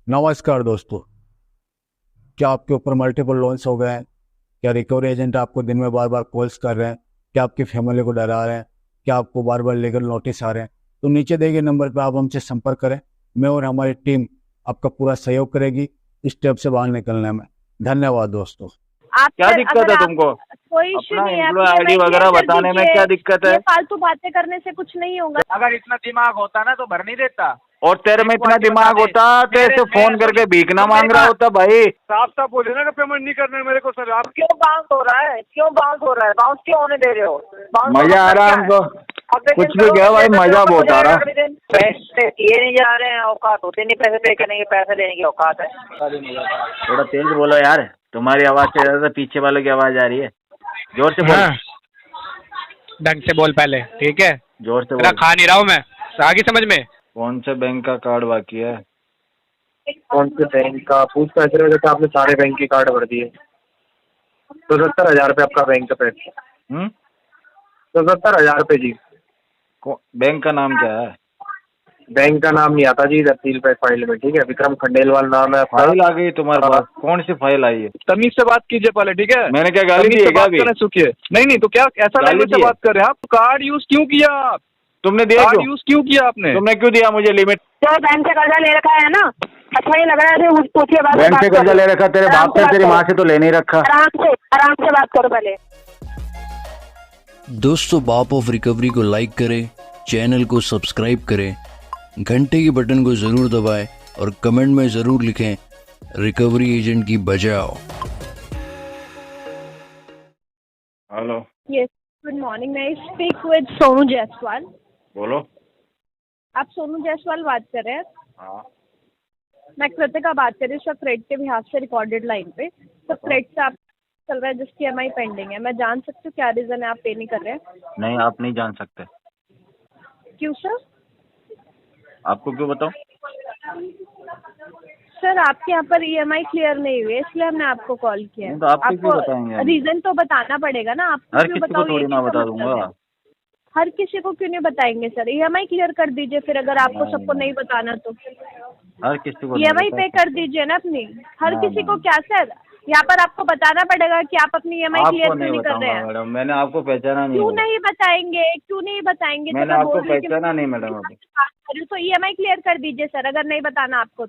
नमस्कार दोस्तों। क्या आपके ऊपर मल्टीपल लोन्स हो गए हैं? क्या रिकवरी एजेंट आपको दिन में बार बार कॉल्स कर रहे हैं? क्या आपकी फैमिली को डरा रहे हैं? क्या आपको बार बार लीगल नोटिस आ रहे हैं? तो नीचे दिए गए नंबर पर आप हमसे संपर्क करें। मैं और हमारी टीम आपका पूरा सहयोग करेगी इस स्टेप से बाहर निकलने में। धन्यवाद दोस्तों। आप क्या सर दिक्कत अगर है आप तुमको? कोई इश्यू अपना नहीं है, आप एम्प्लॉय आईडी ईएमआई क्लियर वगैरह कर बताने में दीजिए। क्या दिक्कत है? ये फालतू बातें करने से कुछ नहीं होगा। अगर इतना दिमाग होता ना तो भर नहीं देता। और तेरे में मेरे को इतना आईडी बता दिमाग दे। होता तो मेरे ऐसे फोन सुन, करके भीखना सुन मेरी मांग रहा बात। होता भाई। साफ साफ बोले ना कि पेमेंट नहीं करने मेरे को सर। आप क्यों बाउंस हो रहा है? क्यों बाउंस हो रहा है? बाउंस क्यों होने दे रहे हो? बाउंस मजा आ रहा है हमको। कुछ भी क्या भाई, मजा बहुत आ रहा। पैसे दिए नहीं जा रहे हैं, औकात होते नहीं पैसे पे करने की, पैसे लेने की औकात है। थोड़ा तेज बोलो यार, तुम्हारी आवाज से ज्यादा पीछे वालों की आवाज आ रही है। जोर से बोल। हाँ, ढंग से बोल पहले, ठीक है? जोर से तेरा बोल। खा नहीं रहा हूँ मैं, आगे समझ में। कौन से बैंक का कार्ड बाकी है? कौन से बैंक का पूछ तो ऐसे रहे थे, आपने सारे बैंक के कार्ड भर दिए। तो 70,000 रुपये आपका बैंक का पैसा। हम्म। तो 70,000 रुपये जी। बैंक का नाम क्या है? बैंक का नाम नहीं आता जी तहसील पे फाइल में, ठीक है? विक्रम खंडेलवाल नाम है आपका। फाइल आ गई तुम्हारे पास? कौन सी फाइल आई है? तमीज से बात कीजिए पहले, ठीक है? मैंने क्या गाली दी है क्या अभी? सुखिए नहीं तो क्या ऐसा गाली लैंग्वेज दी से है? बात कर रहे हैं आप? कार्ड यूज क्यों किया आप? तुमने दिया कार्ड क्यों? यूज क्यों किया आपने? तुमने क्यों दिया मुझे लिमिट? तो बैंक से कर्जा ले रखा है ना, अच्छा नहीं लग रहा है? पूछिए, बात बैंक से कर्जा ले रखा? तेरे बाप से तेरी माँ से तो ले नहीं रखा। आराम से बात करो पहले। दोस्तों, बाप ऑफ रिकवरी को लाइक करें, चैनल को सब्सक्राइब करें, घंटे के बटन को ज़रूर दबाएं और कमेंट में ज़रूर लिखें रिकवरी एजेंट की बजाओ। हेलो। Yes, good morning. मैं स्पीक विद सोनू जायसवाल। बोलो। आप सोनू जायसवाल बात कर रहे हैं? हाँ। मैं कृतिका बात कर रही हूँ क्रेडिट के बिहाफ से, रिकॉर्डेड लाइन पे। तो क्रेडिट से आप चल रहा है जिसकी ईएमआई पेंडिंग है। मैं जान सकती हूँ क्या रीज़न है आप पे नहीं कर रहे हैं? नहीं, आप नहीं जान सकते। क्यों सर? आपको क्यों बताऊं? सर आपके यहाँ पर ईएमआई क्लियर नहीं हुई है, इसलिए हमने आपको कॉल किया है। नहीं तो आपको क्यों बताएंगे हम? रीजन तो बताना पड़ेगा ना। आपको हर क्यों किसी को बताओ, ये थोड़ी ना क्या बता मतलब दूंगा। है? हर किसी को क्यों नहीं बताएंगे सर? ईएमआई क्लियर कर दीजिए फिर, अगर आपको सबको नहीं बताना तो हर किसी को नहीं ईएमआई बता पे कर दीजिए ना अपनी। हर ना, किसी ना। को क्या सर? यहाँ पर आपको बताना पड़ेगा कि आप अपनी ईएमआई क्लियर आपको क्यों नहीं कर रहे बताऊंगा हैं। मैडम, मैंने आपको पहचाना नहीं क्यों होगा। नहीं बताएंगे? क्यों नहीं बताएंगे? जब मैंने मैं आपको बोल रही हूँ कि पहचाना नहीं मैडम अभी। बात कर रही हूँ, तो ईएमआई क्लियर कर दीजिए सर, अगर नहीं बताना आपको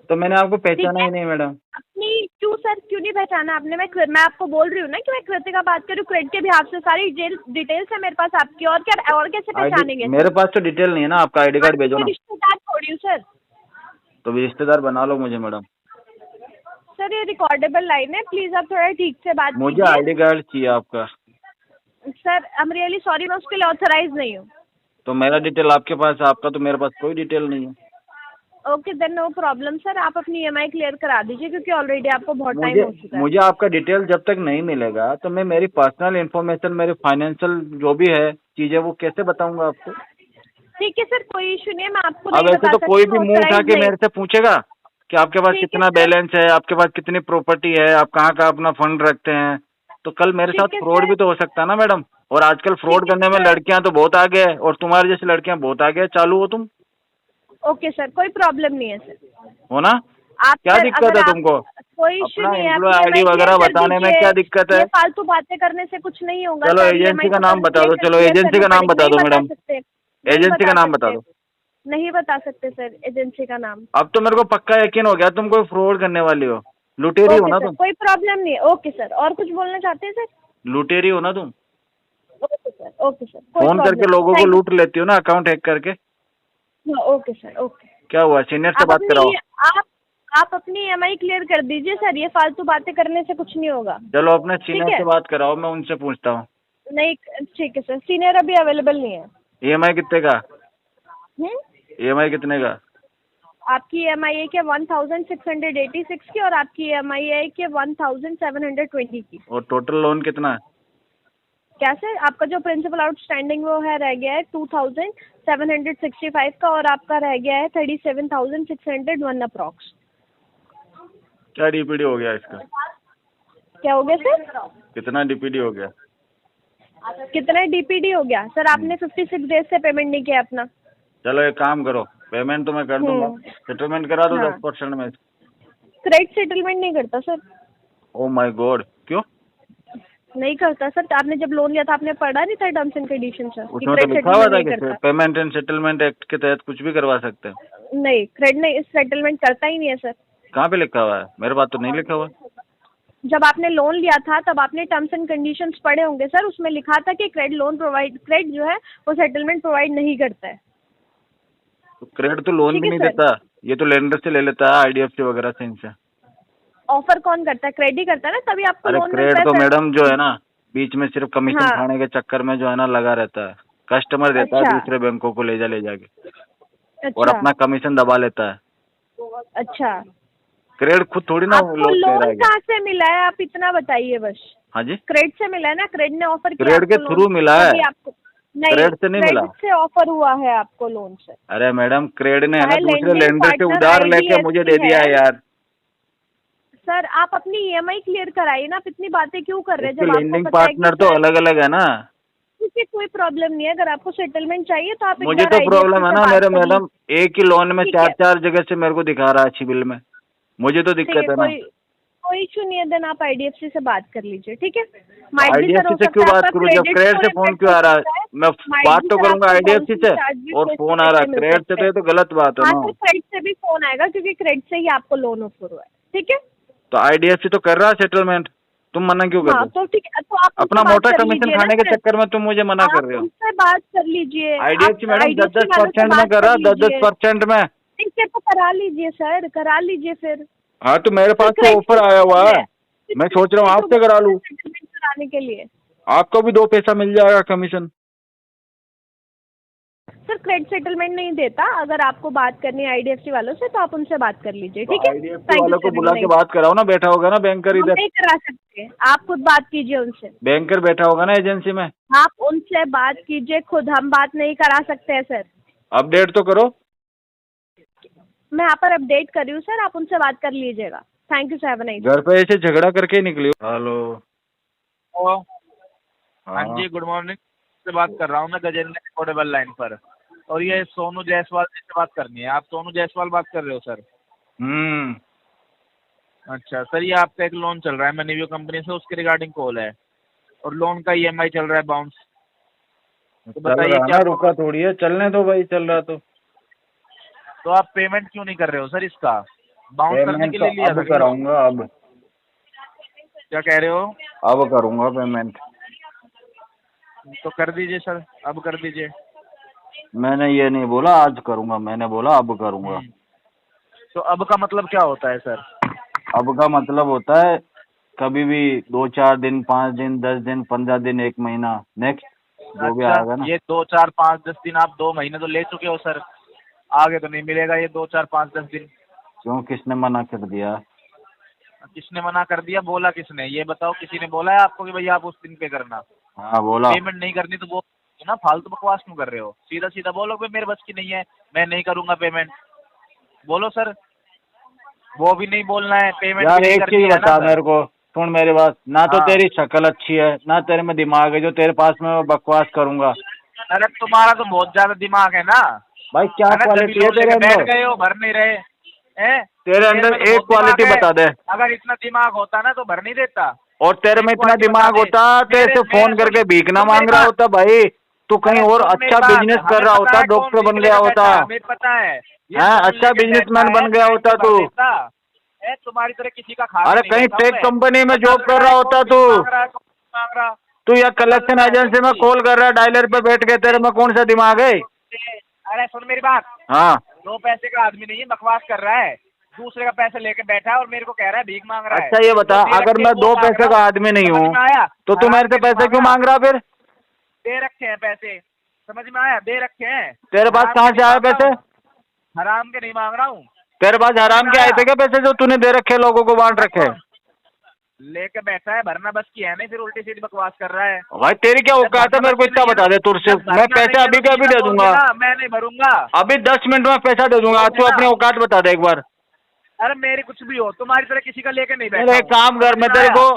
तो मैंने आपको ठीक पहचाना है? ही नहीं मैडम। अपनी क्यों सर, क्यों नहीं पहचाना आपने? मैं आपको बोल रही हूँ ना कि मैं कृतिका बात कर रही हूँ क्रेडिट के बिहाफ से। सारी डिटेल्स है मेरे पास आपकी, और क्या, और कैसे पहचानेंगे? मेरे पास तो डिटेल नहीं है ना। आपका आईडी कार्ड भेजो ना। रिश्तेदार छोड़ी हूँ सर। तो भी रिश्तेदार बना लो मुझे मैडम। सर ये रिकॉर्डेबल लाइन है, प्लीज आप थोड़ा ठीक से बात मुझे कीजिए। आईडी कार्ड चाहिए आपका। Sir I am really sorry, मैं उसके लिए ऑथराइज नहीं हूँ। तो मेरा डिटेल आपके पास है, आपका तो मेरे पास कोई डिटेल नहीं है। Okay then no problem sir, आप अपनी ईएमआई क्लियर करा दीजिए क्योंकि ऑलरेडी आपको बहुत टाइम हो चुका है। मुझे आपका डिटेल जब तक नहीं मिलेगा तो मैं मेरी पर्सनल इन्फॉर्मेशन, मेरी फाइनेंशियल जो भी है चीजें, वो कैसे बताऊंगा आपको? ठीक है सर, कोई इशू नहीं है, मैं आपको अब नहीं ऐसे बता तो सकती, कोई भी मुंह उठा authorized के नहीं। मेरे से पूछेगा कि आपके पास ठीक है कितना सर। बैलेंस है, आपके पास कितनी प्रॉपर्टी है, आप कहाँ कहाँ अपना फंड रखते हैं, तो कल मेरे ठीक साथ है फ्रॉड सर। भी तो हो सकता है ना मैडम। और आजकल फ्रॉड ठीक है करने में सर। लड़कियां तो बहुत आगे है, और तुम्हारी जैसी लड़कियां बहुत आगे है। चालू हो तुम? ओके सर, कोई प्रॉब्लम नहीं है सर। हो ना? आप क्या सर, दिक्कत अगर है आप तुमको? कोई इशू अपना नहीं है, एम्प्लॉय आप आईडी EMI वगैरह क्लियर कर बताने में दीजिए। क्या दिक्कत है? ये फालतू बातें करने से कुछ नहीं होगा चलो सर। एजेंसी EMI का तो नाम बता दो। चलो clear एजेंसी का करना नाम बता पड़ेगा। दो नहीं मैडम। बता सकते, नहीं एजेंसी का नाम बता सकते। दो। नहीं बता सकते सर एजेंसी का नाम। अब तो मेरे को पक्का यकीन हो गया तुम कोई फ्रॉड करने वाली हो। लुटेरी हो ओके ना सर, तुम? कोई प्रॉब्लम नहीं है। ओके सर, और कुछ बोलना चाहते हैं सर? लुटेरी हो ना तुम? ओके सर, ओके सर, कोई फोन करके प्रॉब्लम लोगों को लूट लेती हो ना, अकाउंट हैक करके। नहीं। Okay sir, okay. क्या हुआ, सीनियर से आप बात कराओ। अपनी आप अपनी ईएमआई क्लियर कर दीजिए सर, ये फालतू बातें करने से कुछ नहीं होगा। चलो अपने सीनियर है। से बात कराओ, मैं उनसे पूछता हूँ। नहीं ठीक है सर, सीनियर अभी अवेलेबल नहीं है। ईएमआई कितने का? हम्म? ईएमआई कितने का? आपकी EMI है क्या 1686 की, और आपकी EMI है कि 1720 की। और टोटल लोन कितना है? क्या सर? आपका जो प्रिंसिपल आउटस्टैंडिंग वो है रह गया है 2765 का, और आपका रह गया है 37,601 अप्रॉक्स। क्या डीपीडी हो गया इसका? क्या हो गया सर? कितना डीपीडी हो गया? कितना DPD हो गया सर? आपने 56 डेज से पेमेंट नहीं किया अपना। चलो एक काम करो, पेमेंट तो मैं कर दूंगा, सेटलमेंट करा दो हाँ। 10% में। क्रेडिट सेटलमेंट नहीं करता सर, ओ माय गॉड, क्यों? नहीं करता सर। आपने जब लोन लिया था आपने पढ़ा नहीं था टर्म्स एंड कंडीशन सर, कि उसमें तो क्रेडिट लिखा हुआ सेटलमेंट था नहीं कि करता। पेमेंट एंड सेटलमेंट एक्ट के तहत कुछ भी करवा सकते हैं। नहीं, क्रेडिट नहीं, सेटलमेंट करता ही नहीं है सर। कहाँ पे लिखा हुआ है? मेरे पास तो नहीं लिखा हुआ। जब आपने लोन लिया था तब आपने टर्म्स एंड कंडीशंस पढ़े होंगे सर, उसमें लिखा था कि क्रेडिट जो है वो सेटलमेंट प्रोवाइड नहीं करता है। तो क्रेडिट तो लोन ठीक भी है नहीं सर। देता, ये तो लेंडर से ले लेता है, IDFC वगैरह से, इनसे। ऑफर कौन करता है? क्रेडिट करता है ना, तभी आपको अरे लोन मिलता क्रेडिट है तो सर। मैडम जो है ना, बीच में सिर्फ कमीशन हाँ। खाने के चक्कर में जो है ना लगा रहता है। कस्टमर देता है अच्छा। दूसरे बैंकों को ले जाके, और अच्छा अपना कमीशन दबा लेता है। अच्छा, क्रेडिट खुद थोड़ी ना आपको लोन दे रहा लोन है। कहाँ से मिला है आप इतना बताइए बस। हाँ जी, क्रेडिट से मिला है ना, क्रेडिट ने ऑफर किया क्रेडिट के आपको थ्रू लोन, मिला है। तभी आपको नहीं, क्रेडिट से नहीं मिला। क्रेडिट से ऑफर हुआ है आपको लोन से। अरे मैडम, क्रेडिट ने है ना चाहे दूसरे lending लेंडर से partner उधार लेके IDFC मुझे दे दिया है है। यार। सर आप अपनी EMI क्लियर कराइए ना, आप इतनी बातें क्यों कर रहे हैं उसके जब आपको लेंडिंग पता है कि पार्टनर तो सर, अलग अलग है ना। क्योंकि कोई प्रॉब्लम नहीं है। अगर आपको सेटलमेंट चाहिए तो आप एक मुझे बार तो IDFC प्रॉब्लम है से ना बात मेरे कर लीजिए। मैडम, एक ही लोन में ठीक चार है। चार जगह से मेरे को दिखा रहा है सिविल में, मुझे तो ठीक दिक्कत है, है ना। कोई इशू नहीं है, देन आप IDFC से बात कर लीजिए, ठीक है। Might be, सर, IDFC हो से सकता क्यों है बात आपका करूं जब credit क्रेडिट से score फोन affect क्यों आ हो रहा है? सकता है। मैं Might बात be, तो सर, करूंगा आपको IDFC से, bouncing charge भी और face फोन to आ रहा face है मिल क्रेडिट से, सकते तो ये तो गलत बात है हाँ ना। सर, क्रेडिट से भी फोन आएगा क्योंकि क्रेडिट से ही आपको लोन ऑफर हुआ है, ठीक है। तो IDFC तो कर रहा है सेटलमेंट, तुम मना क्यों कर रहे हाँ हो? तो ठीक है, तो आप उनसे अपना बात मोटा कर कमीशन लीजिए ना खाने के सर। चक्कर में तुम मुझे मना कर आप रहे हो। उनसे बात कर लीजिए। IDFC मैडम IDFC 10-10% वालों से में बात कर रहा है, लीजिए। 10-10% में। ठीक है, तो करा लीजिए सर, करा लीजिए फिर। हाँ तो मेरे पास तो credit ऑफर आया हुआ है, मैं सोच रहा हूँ आपसे करा लूँ, सेटलमेंट कराने के लिए। आपको भी 2 पैसा मिल जाएगा कमीशन। सर क्रेडिट सेटलमेंट नहीं देता, अगर आपको बात करनी है IDFC वालों से तो आप उनसे बात कर लीजिए, ठीक है। IDFC वालों को बुला के बात कराओ ना, बैठा होगा ना बैंकर हम इधर, नहीं करा सकते, आप खुद बात कीजिए उनसे। बैंकर बैठा होगा ना एजेंसी में, आप उनसे बात कीजिए खुद, हम बात नहीं करा सकते हैं सर। अपडेट तो करो। मैं यहाँ पर अपडेट कर रही हूँ सर, आप उनसे बात कर लीजिएगा। थैंक यू सर, नहीं घर पे ऐसे झगड़ा करके ही निकली हो। हेलो, हाँ जी, गुड मॉर्निंग से बात कर रहा हूँ मैं, गजेंद्र अफोर्डेबल लाइन पर। और ये सोनू जायसवाल जी से बात करनी है। आप सोनू जायसवाल बात कर रहे हो सर? अच्छा सर, ये आपका एक लोन चल रहा है मैन्यू कंपनी से, उसके रिगार्डिंग कॉल है, और लोन का EMI चल रहा है बाउंस। तो बताइए क्या, रुका थोड़ी है, चलने दो भाई, चल रहा तो आप पेमेंट क्यों नहीं कर रहे हो सर इसका? बाउंस करने के लिए लिया अब था क्या? कराऊंगा, अब क्या कह रहे हो? अब करूंगा पेमेंट। तो कर दीजिए सर, अब कर दीजिए। मैंने ये नहीं बोला आज करूंगा, मैंने बोला अब करूंगा। तो अब का मतलब क्या होता है सर? अब का मतलब होता है कभी भी 2-4 दिन, 5 दिन, 10 दिन, 15 दिन, 1 महीना, नेक्स्ट जो भी आएगा ना। ये 2, 4, 5, 10 दिन, आप 2 महीने तो ले चुके हो सर, आगे तो नहीं मिलेगा ये 2, 4, 5, 10 दिन। क्यों, किसने मना कर दिया? किसने मना कर दिया? बोला किसने ये बताओ? किसी ने बोला है आपको कि भैया आप उस दिन पे करना? हाँ बोला। पेमेंट नहीं करनी तो वो ना, फालतू बकवास क्यों कर रहे हो? सीधा सीधा बोलो कि मेरे बस की नहीं है, मैं नहीं करूंगा पेमेंट, बोलो सर। वो भी नहीं बोलना है, पेमेंट यार भी नहीं एक करनी चीज है बता ना मेरे को, सुन मेरी बात, ना तो हाँ। तेरी शक्ल अच्छी है, ना तेरे में दिमाग है जो तेरे पास में मैं बकवास करूंगा। अरे तुम्हारा तो बहुत ज्यादा दिमाग है ना भाई, क्या है ना, क्वालिटी तभी है लोग तेरे लेके बैठ अंदर? गए हो, भर नहीं रहे हैं? तेरे अंदर में तो एक बहुत दिमाग क्वालिटी है। बता दे। अगर इतना दिमाग होता ना तो भर नहीं देता। और तेरे में इतना क्वालिटी दिमाग बता दे। होता तो ऐसे फोन करके भीख ना मांग रहा होता भाई, तू कहीं और अच्छा बिजनेस कर रहा होता, डॉक्टर बन गया होता, हमें पता है हाँ, अच्छा बिजनेसमैन बन गया होता तू। तुम्हारी तरह किसी का खा अरे कहीं टेक कंपनी में जॉब कर रहा होता तू। तू या कलेक्शन एजेंसी में कॉल कर रहा है, डायलर पे बैठ के, तेरे में कौन सा दिमाग है? अरे सुन मेरी बात, हाँ, 2 पैसे का आदमी नहीं है, बकवास कर रहा है, दूसरे का पैसे लेके बैठा है और मेरे को कह रहा है भीख मांग रहा है। अच्छा ये बता, तो अगर मैं 2 पैसे का आदमी नहीं हूँ तो तू मेरे से पैसे क्यों मांग रहा? फिर दे रखे हैं पैसे, समझ में आया? दे रखे हैं। तेरे पास कहाँ से आए पैसे? हराम के नहीं मांग रहा हूँ। तेरे पास हराम के आए थे क्या पैसे जो तूने दे रखे, लोगों को बांट रखे? लेके बैठा है, भरना बस की है नहीं, फिर उल्टी सीधी बकवास कर रहा है। भाई तेरी क्या औकात है, मेरे को इतना बता दे तुझसे, मैं पैसे अभी के अभी दे दूंगा, मैं नहीं भरूंगा, अभी 10 मिनट में पैसा दे दूंगा। तू अपनी औकात बता दे एक बार। अरे मेरी कुछ भी हो, तुम्हारी तरह किसी का लेके नहीं बैठा मेरे हूँ। काम कर, मैं तेरे को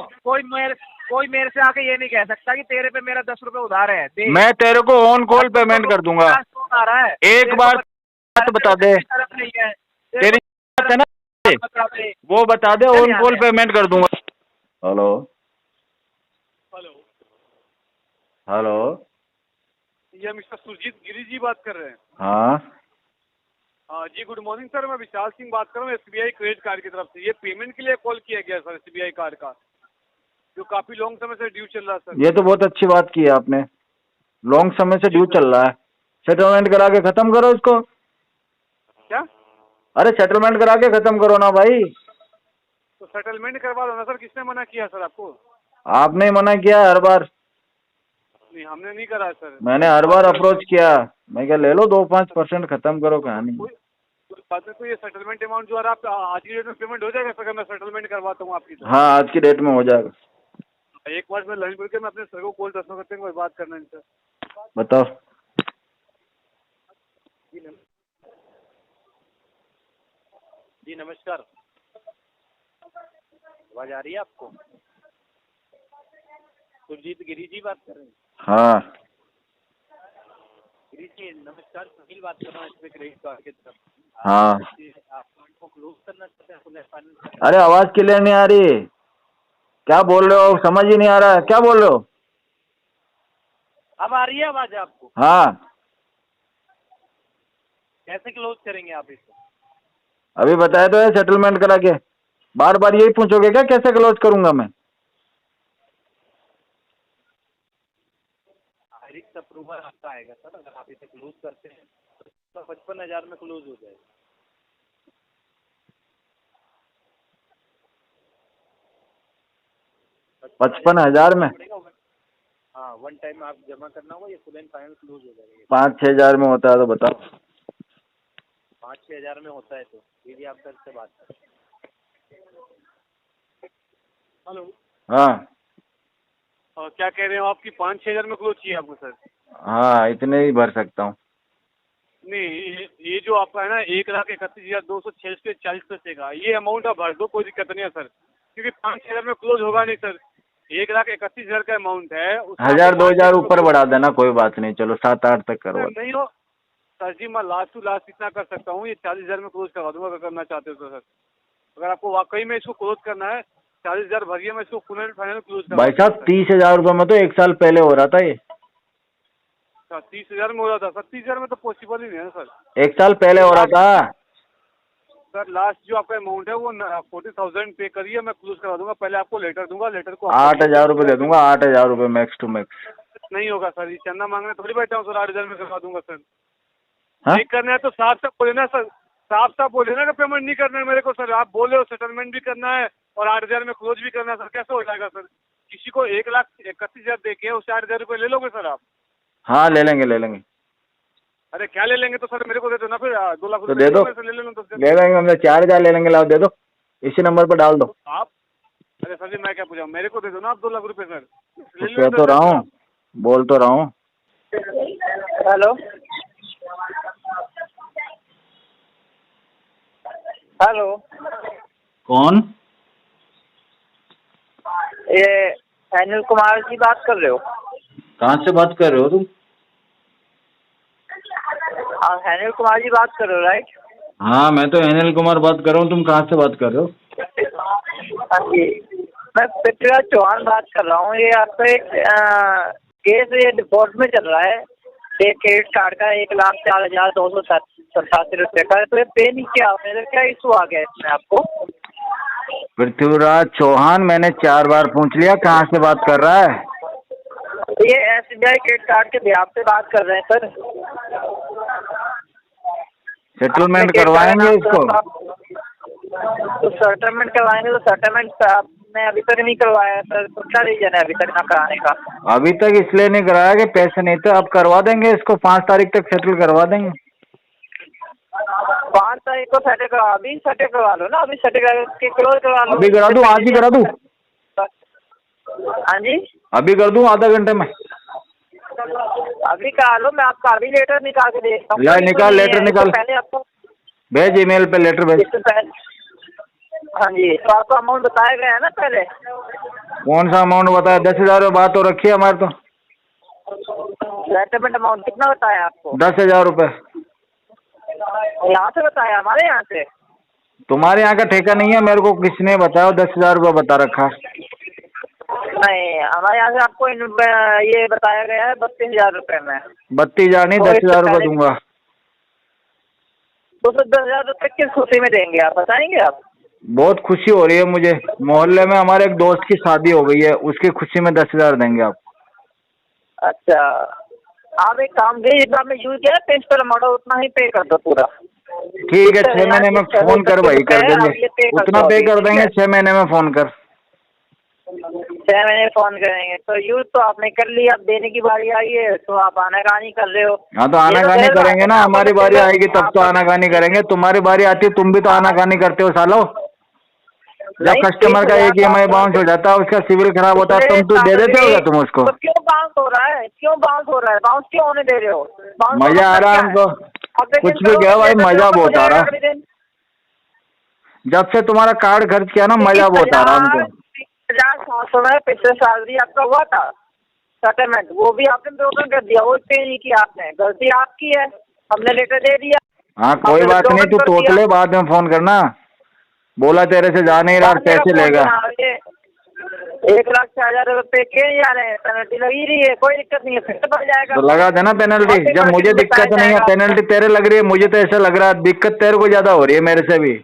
कोई मेरे से आके ये नहीं कह सकता कि तेरे पे मेरा 10 रुपए उधार है। मैं तेरे को ऑन कॉल पेमेंट कर दूंगा। आ रहा है एक बार बात बता दे, तेरी बात है ना, वो बता दे, ऑन कॉल पेमेंट कर दूंगा। हेलो हेलो, ये मिस्टर सुरजीत गिरी जी बात कर रहे हैं? हाँ जी गुड मॉर्निंग सर, मैं विशाल सिंह बात कर रहा हूँ SBI क्रेडिट कार्ड की तरफ से। ये पेमेंट के लिए कॉल किया गया सर, SBI कार्ड का जो काफी लॉन्ग समय से ड्यू चल रहा है सर। ये तो बहुत अच्छी बात की है आपने, लॉन्ग समय से ड्यू चल रहा है, सेटलमेंट करा के खत्म करो इसको। क्या? अरे सेटलमेंट करा के खत्म करो ना भाई। तो सेटलमेंट करवा दो ना सर, किसने मना किया सर आपको? आपने ही मना किया हर बार। नहीं हमने नहीं करा सर। मैंने हर बार अप्रोच किया, मैं क्या ले लो 2-5% खत्म करो कहानी। कोई बात है, तो ये सेटलमेंट अमाउंट जो है आप आज की डेट में पेमेंट हो जाएगा सर? मैं सेटलमेंट करवाता हूँ आपकी तो। हाँ आज की डेट में हो जाएगा। एक बार मैं लंच ब्रेक में अपने सर को कॉल ट्रांसफर करते हैं, बात करना है इनसे। बताओ। जी नमस्कार, आवाज आ रही है आपको? सुरजीत गिरी जी बात कर रहे हैं? हाँ गिरी जी नमस्कार, सुनील बात कर रहा हूँ इसमें क्रेडिट कार्ड की तरफ। हाँ। आप कार्ड को क्लोज करना चाहते हैं, फुल फाइनेंस? अरे आवाज क्लियर नहीं आ रही, क्या बोल रहे हो, समझ ही नहीं आ रहा है, क्या बोल रहे हो? अब आ रही है आवाज आपको? हाँ कैसे क्लोज करेंगे आप इसको? अभी बताया तो है, सेटलमेंट करा के। बार बार यही पूछोगे क्या कैसे क्लोज करूंगा मैं? डायरेक्ट अप्रूवल आपका आएगा सर, अगर आप इसे क्लोज करते हैं तो 55,000 में क्लोज हो जाएगा। 55,000 में? हाँ, वन टाइम आप जमा करना होगा, ये फुल एंड फाइनल क्लोज हो जाएगा। 5-6 हजार में होता है तो बताओ। 5-6 हजार में होता है तो दीदी आप सर से बात करें। हेलो हाँ क्या कह रहे हो, आपकी 5-6 हजार में क्लोज चाहिए आपको सर? हाँ इतने ही भर सकता हूँ। नहीं ये जो आपका है ना 1,31,246 पैसे का, ये अमाउंट आप भर दो, कोई दिक्कत नहीं है सर, क्योंकि 5-6 हजार में क्लोज होगा नहीं सर। 1,31,000 का अमाउंट है। 1,000-2,000 ऊपर बढ़ा देना, कोई बात नहीं, चलो 7-8 तक करवा। नहीं हो सर जी, मैं लास्ट टू लास्ट इतना कर सकता हूँ, ये 40,000 में क्लोज करवा दूंगा अगर करना चाहते हो तो सर। अगर आपको वाकई में इसको क्लोज करना है 40,000 भरिए, मैं इसको फुल एंड फाइनल क्लोज करवा। भाई साहब 30,000 रुपये में तो 1 साल पहले हो रहा था ये। 30,000 में हो रहा था सर? 30,000 में तो पॉसिबल ही नहीं है सर। 1 साल पहले हो रहा था सर। लास्ट जो आपका अमाउंट है वो 40,000 पे करिए, मैं क्लोज करा दूंगा। पहले आपको लेटर दूंगा, लेटर को 8,000 रुपये दे दूंगा, 8,000 रुपये मैक्स टू मैक्स। नहीं होगा सर, ये चंदा मांगने थोड़ी बैठा हूँ सर। 8,000 में करवा दूंगा सर। हाँ? नहीं करना है तो साफ साफ बोले ना सर, साफ साफ बोले ना कि पेमेंट नहीं करना है मेरे को सर। आप बोले हो सेटलमेंट भी करना है और 8,000 में क्लोज भी करना है सर, कैसे हो जाएगा सर? किसी को 1,31,000 दे के उससे 8,000 रुपये ले लोगे सर आप? हाँ ले लेंगे ले लेंगे। अरे क्या ले लेंगे? तो सर मेरे को दे दो ना, फिर 2 लाख तो दे दो, ले लेंगे तो ले लेंगे हमने 4,000 ले लेंगे। लाओ दे दो, इसी नंबर पर डाल दो आप। अरे सर जी मैं क्या पूछा, मेरे को दे दो ना आप 2 लाख रुपए सर। कह तो रहा हूँ, बोल तो रहा हूँ। हेलो हेलो कौन? ये अनिल कुमार जी बात कर रहे हो? कहाँ से बात कर रहे हो तुम? आप अनिल कुमार जी बात कर रहे हो राइट? हाँ मैं तो अनिल कुमार बात कर रहा हूँ, तुम कहाँ से बात कर रहे हो? हाँ जी, मैं पृथ्वीराज चौहान बात कर रहा हूँ। ये आपका एक केस ये डिफॉल्ट में चल रहा है, एक क्रेडिट कार्ड का 1,04,287 रुपये का, तो ये पे नहीं किया आपने, क्या इशू आ गया इसमें आपको? पृथ्वीराज चौहान, मैंने 4 बार पूछ लिया कहाँ से बात कर रहा है? ये SBI क्रेडिट कार्ड के बिहाफ पे बात कर रहे हैं सर। सेटलमेंट करवाएंगे इसको? तो सेटलमेंट करवाएंगे तो सेटलमेंट आपने अभी तक नहीं करवाया सर, तो क्या रीजन है अभी तक ना कराने का? अभी तक इसलिए नहीं कराया कि पैसे नहीं थे, अब करवा देंगे इसको, 5 तारीख तक सेटल करवा देंगे। 5 तारीख को सेटल करवा, अभी सेटल करवा लो ना, अभी सेटल करके क्लोज करवा लो। अभी करा दूँ, आज ही करा दूँ? हाँ जी अभी कर दूँ आधा घंटे में? अभी करा लो, मैं आपका अभी लेटर निकाल के देखता हूँ। निकाल, लेटर निकाल, पहले आपको भेज ईमेल पे लेटर भेज। हाँ जी, तो आपको अमाउंट बताया गया है ना पहले? कौन सा अमाउंट बताया? 10,000 में बात हो रखी है हमारे तो। सेटलमेंट अमाउंट कितना बताया आपको? 10,000 रुपये। यहाँ से बताया, हमारे यहाँ से? तुम्हारे यहाँ का ठेका नहीं है, मेरे को किसने बताया? 10,000 रुपये बता रखा। नहीं, हमारे यहाँ से आपको ये बताया गया है 32,000 रुपये में। 32,000 नहीं, 10,000 रुपये दूंगा। तो 10,000 रुपये किस खुशी में देंगे आप, बताएंगे आप? बहुत खुशी हो रही है मुझे, मोहल्ले में हमारे एक दोस्त की शादी हो गई है, उसकी खुशी में 10,000 देंगे आप। अच्छा, आप एक काम कीजिए, जितना आपने यूज किया प्रिंसिपल अमाउंट उतना ही पे कर दो पूरा। ठीक है, 6 महीने में फोन कर भाई, कर देंगे, उतना पे कर देंगे 6 महीने में फोन कर। 6 महीने फोन करेंगे तो यूज तो आपने कर लिया, अब देने की बारी आई है तो आप आनाकानी कर रहे हो। हाँ तो आनाकानी करेंगे ना, हमारी बारी आएगी तब तो आनाकानी करेंगे। तुम्हारी बारी आती है तुम भी तो आनाकानी करते हो सालो। जब कस्टमर का एक EMI बाउंस हो जाता है, उसका सिविल खराब होता है, तुम तो दे देते होगा तुम उसको। तो क्यों बाउंस हो रहा है, क्यों बाउंस हो रहा है, बाउंस क्यों होने दे रहे हो? मजा आ रहा है हमको, कुछ भी कहो भाई, मजा बहुत आ रहा है। जब से तुम्हारा कार्ड खर्च किया ना, मजा बहुत आ रहा है हमको। 50,700 में पिछले साल भी आपका हुआ था सेटलमेंट, वो भी आपने ब्रोकन कर दिया, वो पे नहीं किया आपने, गलती आपकी है, हमने लेटर दे दिया। हाँ कोई बात नहीं, तू तोतले बाद में फोन करना, बोला तेरे से जा नहीं रहा, पैसे लेगा। 1,06,000 रुपये के नहीं आ रहे हैं, पेनल्टी लगी रही है, कोई दिक्कत नहीं है, फिर से बढ़ जाएगा। तो लगा देना पेनल्टी, जब मुझे दिक्कत नहीं है, पेनल्टी तेरे लग रही है, मुझे तो ऐसा लग रहा है दिक्कत तेरे को ज्यादा हो रही है मेरे से भी।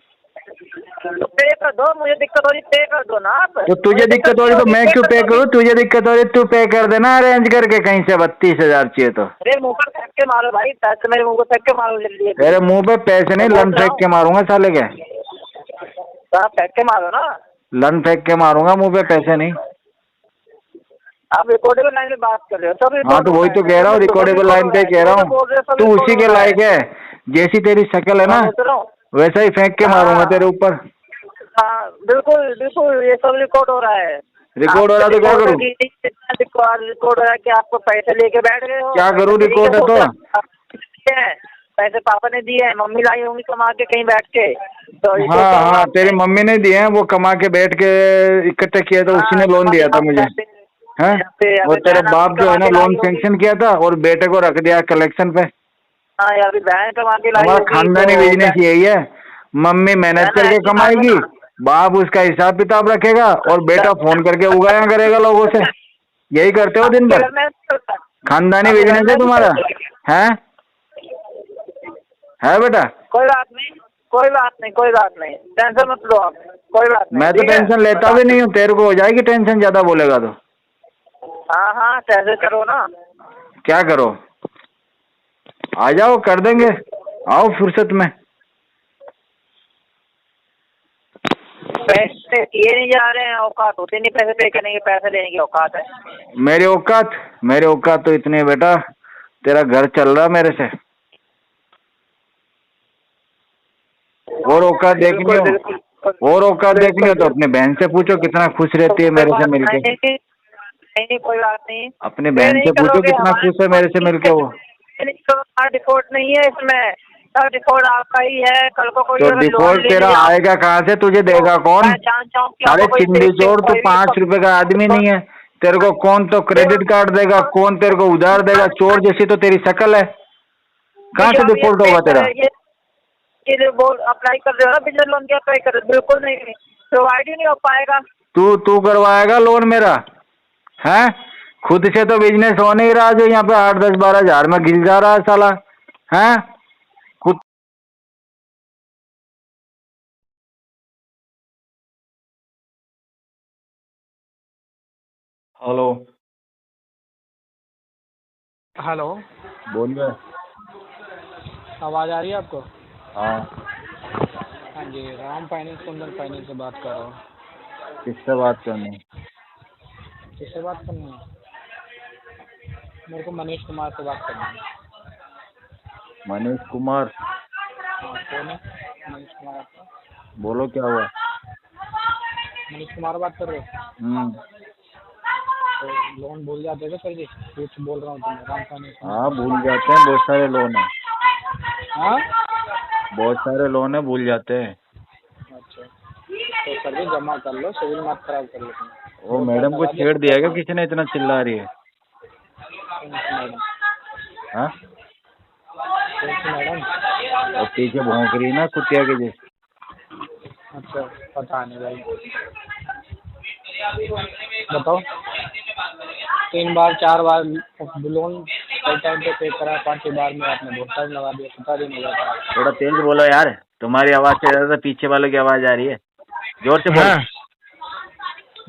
तो पे कर दो, मुझे दिक्कत हो रही, पे कर दो ना आप। तो तुझे दिक्कत हो रही तो मैं क्यों पे करूँ? तुझे दिक्कत हो रही तू पे कर देना अरेंज करके कहीं से, 32,000 चाहिए तो। अरे मुँह पर फेंक के मारो भाई, पैसे मेरे मुँह को फेंक के मारो जल्दी। तेरे मुंह पे पैसे नहीं, लन फेंक के मारूंगा साले के। फेंक के मारो ना, लन फेंक के मारूंगा, मुंह पे पैसे नहीं। आप रिकॉर्डेबल लाइन में बात कर रहे हो सब। हाँ तो वही तो कह रहा हूँ, रिकॉर्डेबल लाइन पे कह रहा हूँ, तू उसी के लायक है, जैसी तेरी शक्ल है ना वैसा ही फेंक के मारूंगा तेरे ऊपर। हाँ बिल्कुल बिल्कुल, ये सब रिकॉर्ड हो रहा है। रिकॉर्ड हो रहा है तो क्या करूँ? रिकॉर्ड हो रहा है कि आपको पैसे लेके बैठ गए हो। क्या करूँ, रिकॉर्ड है तो? पैसे पापा ने दिए हैं, मम्मी लाई होंगी कमा के कहीं बैठ के तो। हाँ तेरी मम्मी ने दिए हैं, वो कमा के बैठ के इकट्ठे किया था, उसी ने लोन दिया था मुझे। हैं वो तेरे बाप जो है ना, लोन सैंक्शन किया था और बेटे को रख दिया कलेक्शन पे। हाँ यार, बहन कमा के लाई। हमारा खानदानी बिजनेस यही है, मम्मी मेहनत करके कमाएगी, बाप उसका हिसाब किताब रखेगा और बेटा फोन करके उगाया करेगा लोगों से। यही करते हो दिन भर, खानदानी बिजनेस है तुम्हारा। है बेटा? कोई बात नहीं, कोई बात नहीं, कोई बात नहीं, टेंशन मत लो आप, कोई बात नहीं। मैं तो टेंशन लेता भी नहीं हूँ, तेरे को हो जाएगी टेंशन ज्यादा बोलेगा तो। हाँ हाँ कैसे करो ना। क्या करो? आ जाओ, कर देंगे, आओ फुर्सत में। पैसे ये नहीं जा रहे हैं, औकात होते नहीं पैसे पे करने के, पैसे लेने की औकात है। मेरी औकात तो इतनी है बेटा, तेरा घर चल रहा मेरे से। और औकात देखनी हो तो अपनी बहन से पूछो कितना खुश रहती है मेरे से मिलके। नहीं कोई बात नहीं, अपनी बहन से पूछो कितना खुश है मेरे से मिलके वो। डिफॉल्ट नहीं है इसमें, सब डिफॉल्ट आपका ही है। कल को कोई तो डिफॉल्ट तेरा आएगा कहाँ से, तुझे देगा कौन? अरे चिंदी चोर, तू 5 रुपए का आदमी नहीं है, तेरे को कौन तो क्रेडिट कार्ड देगा, कौन तेरे को उधार देगा? चोर जैसी तो तेरी शक्ल है, कहाँ से डिफॉल्ट होगा तेरा? ये बोल अप्लाई कर रहे हो ना बिजनेस लोन के, अप्लाई कर रहे हो? बिल्कुल नहीं, प्रोवाइड ही नहीं हो पाएगा। तू करवाएगा लोन मेरा? हैं खुद से तो बिजनेस हो नहीं रहा, जो यहाँ पे 8, 10, 12 हजार में गिल जा रहा है साला। हैं खुद हेलो हेलो, बोलिए। आवाज़ आ रही है आपको? हाँ हाँ जी, राम फाइनेंस सुंदर फाइनेंस से बात कर रहा हूँ। किससे बात करनी? किससे बात करनी है? मेरे को मनीष कुमार से बात करनी है। मनीष कुमार? हाँ कौन है मनीष कुमार आपका? बोलो क्या हुआ? मनीष कुमार बात कर रहे हो? तो लोन भूल जाते हो सर जी? कुछ बोल रहा हूँ तुम्हें, राम फाइनेंस। हाँ भूल जाते हैं, बहुत सारे लोन है। हाँ बहुत सारे लोन है, भूल जाते हैं। अच्छा तो सर जी जमा कर लो, सिविल मत खराब कर लो तुम। वो मैडम को छेड़ दिया क्या किसी ने, इतना चिल्ला रही है? मैडम हाँ मैडम। और पीछे भौंक रही है ना कुतिया के जैसे। अच्छा, पता नहीं भाई, बताओ। 3 बार 4 बार लोन सही टाइम पे पे करा, 5 बार में आपने बहुत टाइम लगा दिया, 17 दिन हो गया। थोड़ा तेज बोलो यार, तुम्हारी आवाज से ज्यादा पीछे वालों की आवाज आ रही है। जोर से बोल। हाँ,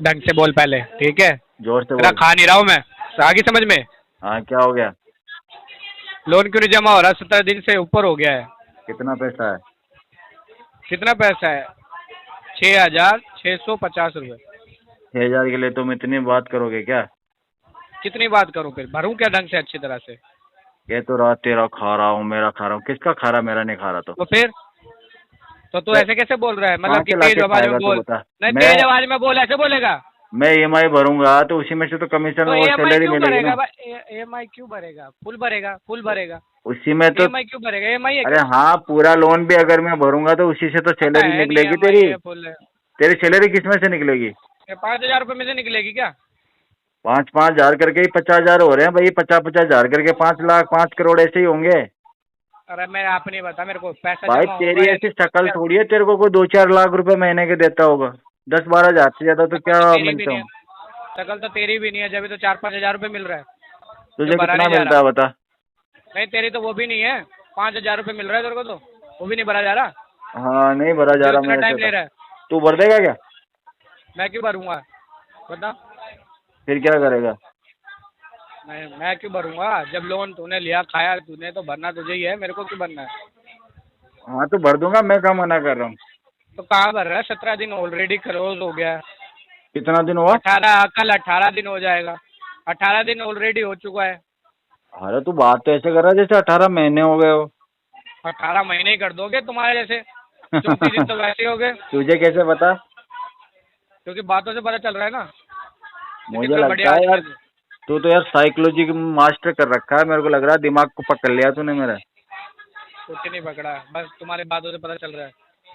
ढंग से बोल पहले, ठीक है? जोर से तेरा बोल। खा नहीं रहा हूँ मैं, आगे समझ में। हाँ, क्या हो गया? लोन क्यों नहीं जमा हो रहा? 17 दिन से ऊपर हो गया है। कितना पैसा है? कितना पैसा है? 6,650 रुपये। 6,000 के लिए तुम इतनी बात करोगे क्या? कितनी बात करूँ फिर? भरूँ क्या ढंग से अच्छी तरह से? ये तो रात तेरा खा रहा हूँ, मेरा खा रहा हूँ। किसका खा रहा, मेरा नहीं खा रहा तो फिर तो तू ऐसे कैसे बोल रहा है? मतलब कि कहाँ से तेज लाके आवाज खाएगा में तू बोल। बता? नहीं, मैं तेज आवाज में बोल, ऐसे बोलेगा? मैं EMI भरूंगा तो उसी में से तो कमीशन तो और EMI सैलरी क्यों मिलेगी भरेगा? ना। EMI क्यों भरेगा? फुल भरेगा, फुल भरेगा। उसी में तो। EMI क्यों भरेगा? EMI है अरे क्या? हाँ, पूरा लोन भी अगर मैं भरूंगा तो उसी से तो पता सैलरी है नहीं, निकलेगी EMI तेरी। है, फुल है। तेरी सैलरी किस में से निकलेगी? 5,000 रुपये में से निकलेगी क्या? 5-5 हजार करके ही 50,000 हो रहे हैं भाई। 50-50 हजार करके 5 लाख 5 करोड़ ऐसे ही होंगे। अरे मैं आप नहीं बता मेरे को, पैसा भाई जमा होगा तेरी या ऐसी नहीं? शक्ल थोड़ी है, तेरे को कोई 2-4 लाख रुपए महीने के देता होगा। 10-12 हजार से ज्यादा तो शक्ल क्या तो तेरी भी मिलता नहीं हूँ? है, शक्ल तो तेरी भी नहीं है, जब तो 4-5 हजार रुपये मिल रहा है। तुझे जो भरा कितना नहीं जा मिलता रहा। है बता? नहीं, तेरी तो वो भी नहीं है। 5,000 रुपये मिल रहा है तेरे को, तो वो भी नहीं भरा जा रहा। हाँ, नहीं भरा जा जो रहा इतना मेरे टाइम से ले तो। रहा है। तू भर देगा क्या? मैं क्यों भरूंगा? बता। फिर क्या करेगा? मैं क्यों भरूंगा? जब लोन तूने लिया, खाया तूने, तो भरना तुझे ही है, मेरे को क्यों भरना है? हाँ तो भर दूंगा, मैं कहाँ मना कर रहा हूँ। तो कहाँ भर रहा है? 17 दिन ऑलरेडी क्लोज हो गया है। कितना दिन हुआ? 18, कल 18 दिन हो जाएगा। 18 दिन ऑलरेडी हो चुका है। अरे तू बात तो ऐसे कर रहा है जैसे 18 महीने हो गए हो। 18 महीने ही कर दोगे तुम्हारे जैसे। 34 दिन तो वैसे ही हो गए। तुझे कैसे पता? क्योंकि बातों से पता चल रहा है ना। मुझे कितना लगता बढ़िया है यार, आदमी। तू तो यार साइकोलॉजी मास्टर कर रखा है। मेरे को लग रहा है दिमाग को पकड़ लिया तूने मेरा। कुछ नहीं पकड़ा, बस तुम्हारी बातों से पता चल रहा है।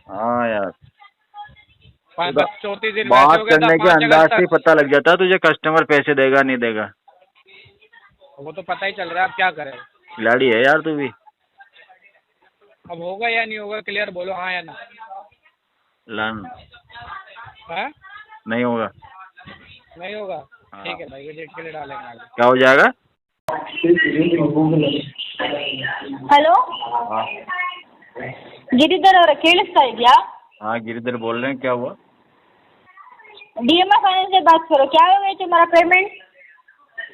हाँ यार, 34 दिन वैसे बात हो गया था। करने के 5 अंदाज अगस्त से ही तक पता लग जाता है तुझे कस्टमर पैसे देगा नहीं देगा। वो तो पता ही चल रहा है, अब क्या करें? खिलाड़ी है यार तू भी। अब होगा या नहीं होगा, क्लियर बोलो, हाँ या ना। लन हाँ? नहीं होगा। नहीं होगा? हाँ। ठीक है भाई, विजिट के लिए डालेंगे आगे। क्या हो जाएगा? ಹಲೋ, हाँ ಗಿರಿಧರ್ ಅವರ ಕೇಳಿಸ್ತಾ ಇದೆಯಾ? हाँ, गिरिधर बोल रहे हैं। क्या हुआ? DMI फाइनेंस से बात करो। क्या हो गया तुम्हारा पेमेंट?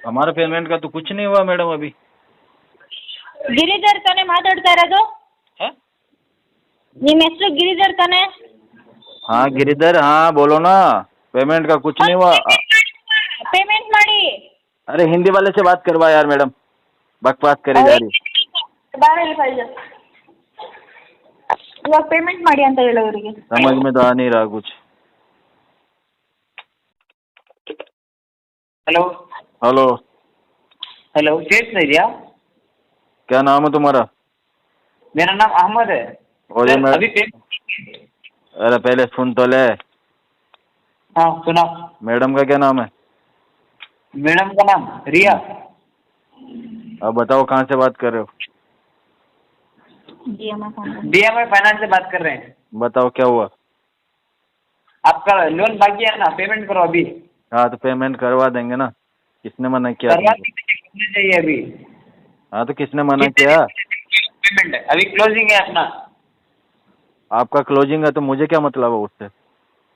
हमारा पेमेंट का तो कुछ नहीं हुआ मैडम अभी। ಗಿರಿಧರ್ ತಾನೇ ಮಾತಾಡ್ತಾ ಇರೋದು? हाँ ನಿಮ್ಮ ಹೆಸರು ಗಿರಿಧರ್ ತಾನೇ? हाँ गिरिधर, हाँ बोलो ना। पेमेंट का कुछ नहीं हुआ। ಪೇಮೆಂಟ್ ಮಾಡಿ। अरे हिंदी वाले से बात करवा यार मैडम, बकवास करी जा रही। ಬಾರಲ್ಲಿ ಫೈಲ್ ಇವಾಗ ಪೇಮೆಂಟ್ ಮಾಡಿ ಅಂತ ಹೇಳು ಅವರಿಗೆ। समझ में तो आ नहीं रहा कुछ। Hello hello, hello, Sheikh Nairiya. क्या नाम है तुम्हारा? मेरा नाम अहमद है। और ये सर, मैं, अभी पेमेंट। अरे पहले सुन तो ले। हाँ सुना। मैडम का क्या नाम है? मैडम का नाम रिया। अब बताओ कहाँ से बात कर रहे हो? DMI फाइनेंस से बात कर रहे हैं। बताओ क्या हुआ? आपका लोन बाकी है ना, पेमेंट करो अभी। हाँ तो पेमेंट करवा देंगे ना। किसने मना किया करवा तुमको? करना चाहिए अभी। हाँ तो किसने मना किया? पेमेंट है अभी, क्लोजिंग है अपना। आपका क्लोजिंग है तो मुझे क्या मतलब है उससे?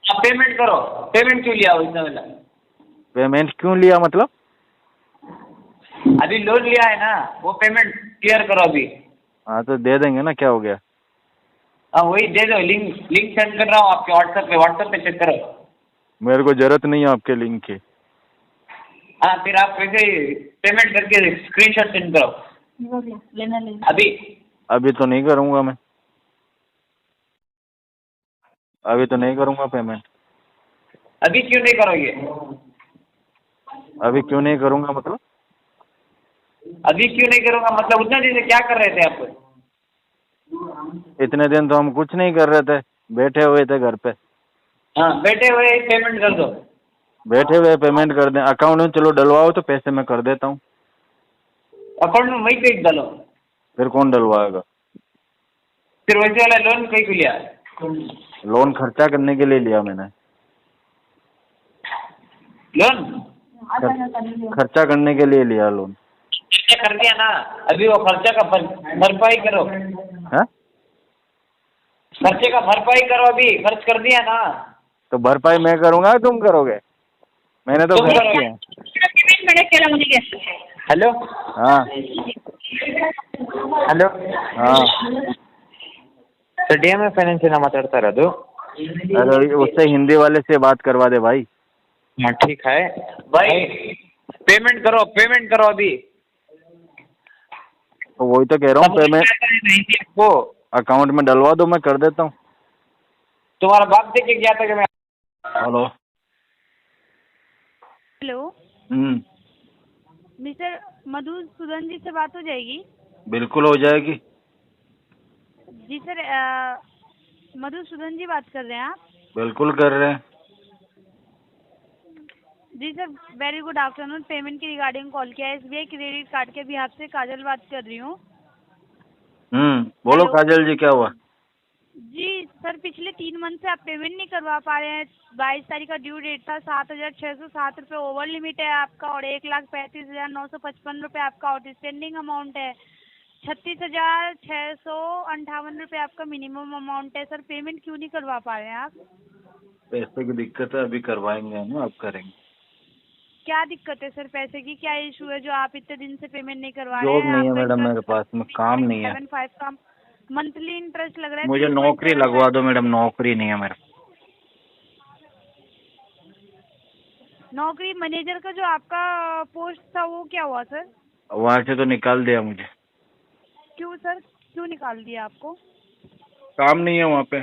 आप पेमेंट करो। पेमेंट क्यों लिया इतना वाला? पेमेंट क्यों लिया मतलब? अभी लोन लिया है ना, वो पेमेंट क्लियर करो अभी। हाँ तो दे देंगे ना, क्या हो गया? हाँ वही दे दो, लिंक सेंड कर रहा हूँ आपके व्हाट्सएप पे चेक करो। मेरे को जरूरत नहीं है आपके लिंक की। हाँ फिर आप वैसे पेमेंट करके स्क्रीनशॉट सेंड करो अभी। अभी तो नहीं करूँगा मैं, अभी तो नहीं करूँगा पेमेंट। अभी क्यों नहीं करोगे? अभी क्यों नहीं करूँगा मतलब? अभी क्यों नहीं करूँगा मतलब उतना दिन से क्या कर रहे थे आप? इतने दिन तो हम कुछ नहीं कर रहे थे, बैठे हुए थे घर पे। हाँ बैठे हुए पेमेंट कर दो। बैठे हुए पेमेंट कर दें? अकाउंट में चलो डलवाओ तो पैसे मैं कर देता हूँ। अकाउंट में वही पे डालो। फिर कौन डलवाएगा? फिर वैसे वाला लोन कहीं को लिया? लोन खर्चा करने के लिए लिया मैंने। लोन खर्चा करने के लिए लिया लोन। खर्चा कर दिया ना, अभी वो खर्चा का भरपाई करो। है? खर्चे का भरपाई करो, अभी खर्च कर दिया ना। तो भरपाई मैं करूंगा, तुम करोगे? मैंने तो खर्च किया। हेलो हाँ हेलो हाँ। सर DMF फाइनेंस से ना माताಡ್ತಾ ಇರೋದು। अरे उससे हिंदी वाले से बात करवा दे भाई। हाँ ठीक है भाई, पेमेंट करो अभी। तो वही तो कह रहा हूँ, पेमेंट नहीं थी आपको, अकाउंट में डलवा दो, मैं कर देता हूँ। तुम्हारा बाप देख के गया था कि मैं। हेलो। हेलो मिस्टर मधुसूदन जी से बात हो जाएगी? बिल्कुल हो जाएगी। जी सर, मधुसूदन जी बात कर रहे हैं आप? बिल्कुल कर रहे हैं। जी sir, very good afternoon. Payment की रिगार्डिंग कॉल किया है। SBI क्रेडिट कार्ड के बिहाफ से काजल बात कर रही हूँ। बोलो हेलो। काजल जी, क्या हुआ? जी सर, पिछले 3 मंथ से आप पेमेंट नहीं करवा पा रहे हैं। 22 तारीख का ड्यू डेट था। 7,607 रुपये ओवर लिमिट है आपका और 1,35,955 रुपये आपका आउटस्टैंडिंग अमाउंट है। 36,658 रुपये आपका मिनिमम अमाउंट है। सर पेमेंट क्यों नहीं करवा पा रहे हैं आप? पैसे की दिक्कत है, अभी करवाएंगे ना, अब करेंगे। क्या दिक्कत है सर? पैसे की क्या इशू है जो आप इतने दिन से पेमेंट नहीं करवा रहे जॉब हैं? नहीं है आपका मैडम मेरे इंटरेस्ट पास में, काम नहीं है। 75 का मंथली इंटरेस्ट लग रहा है। मुझे नौकरी लगवा दो मैडम, नौकरी नहीं है मेरा। नौकरी मैनेजर का जो आपका पोस्ट था वो क्या हुआ सर? वहाँ से तो निकाल दिया मुझे। क्यों सर, क्यों निकाल दिया आपको? काम नहीं है वहाँ पे।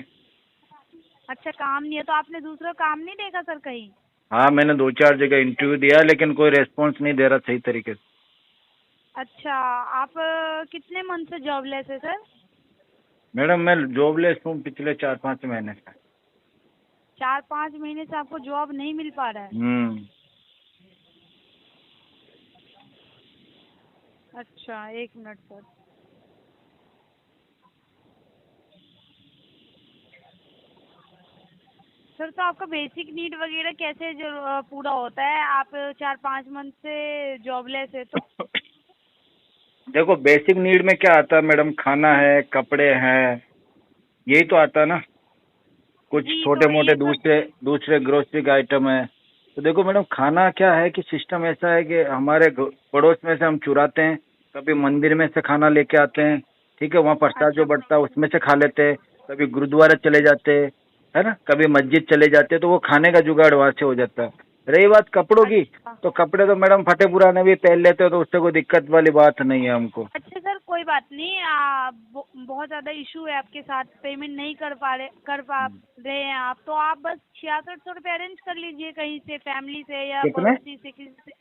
अच्छा, काम नहीं है तो आपने दूसरा काम नहीं देखा सर कहीं? हाँ, मैंने 2-4 जगह इंटरव्यू दिया, लेकिन कोई रेस्पॉन्स नहीं दे रहा सही तरीके से। अच्छा, आप कितने मंथ से जॉबलेस है सर? मैडम मैं जॉबलेस हूँ पिछले 4-5 महीने से। 4-5 महीने से आपको जॉब नहीं मिल पा रहा है? अच्छा, 1 मिनट सर। सर तो आपका बेसिक नीड वगैरह कैसे जो पूरा होता है? आप 4-5 मंथ से जॉबलेस है तो? देखो, बेसिक नीड में क्या आता है मैडम? खाना है, कपड़े हैं, यही तो आता है ना। कुछ जी, छोटे तो मोटे ये तो दूसरे ग्रोसरी का आइटम है। तो देखो मैडम, खाना क्या है कि सिस्टम ऐसा है कि हमारे पड़ोस में से हम चुराते हैं, कभी मंदिर में से खाना लेके आते हैं, ठीक है, वहाँ प्रसाद जो बढ़ता है उसमें से खा लेते हैं, कभी गुरुद्वारा चले जाते हैं, है ना, कभी मस्जिद चले जाते हैं, तो वो खाने का जुगाड़ वहाँ से हो जाता है। रही बात कपड़ों की, तो कपड़े तो मैडम फटे पुराने भी पहन लेते हो, तो उससे कोई दिक्कत वाली बात नहीं है हमको। अच्छा सर, कोई बात नहीं। बहुत ज़्यादा इशू है आपके साथ, पेमेंट नहीं कर पा रहे हैं आप, तो आप बस 6600 रुपये अरेंज कर लीजिए कहीं से, फैमिली से या पड़ोसी से, किसी से।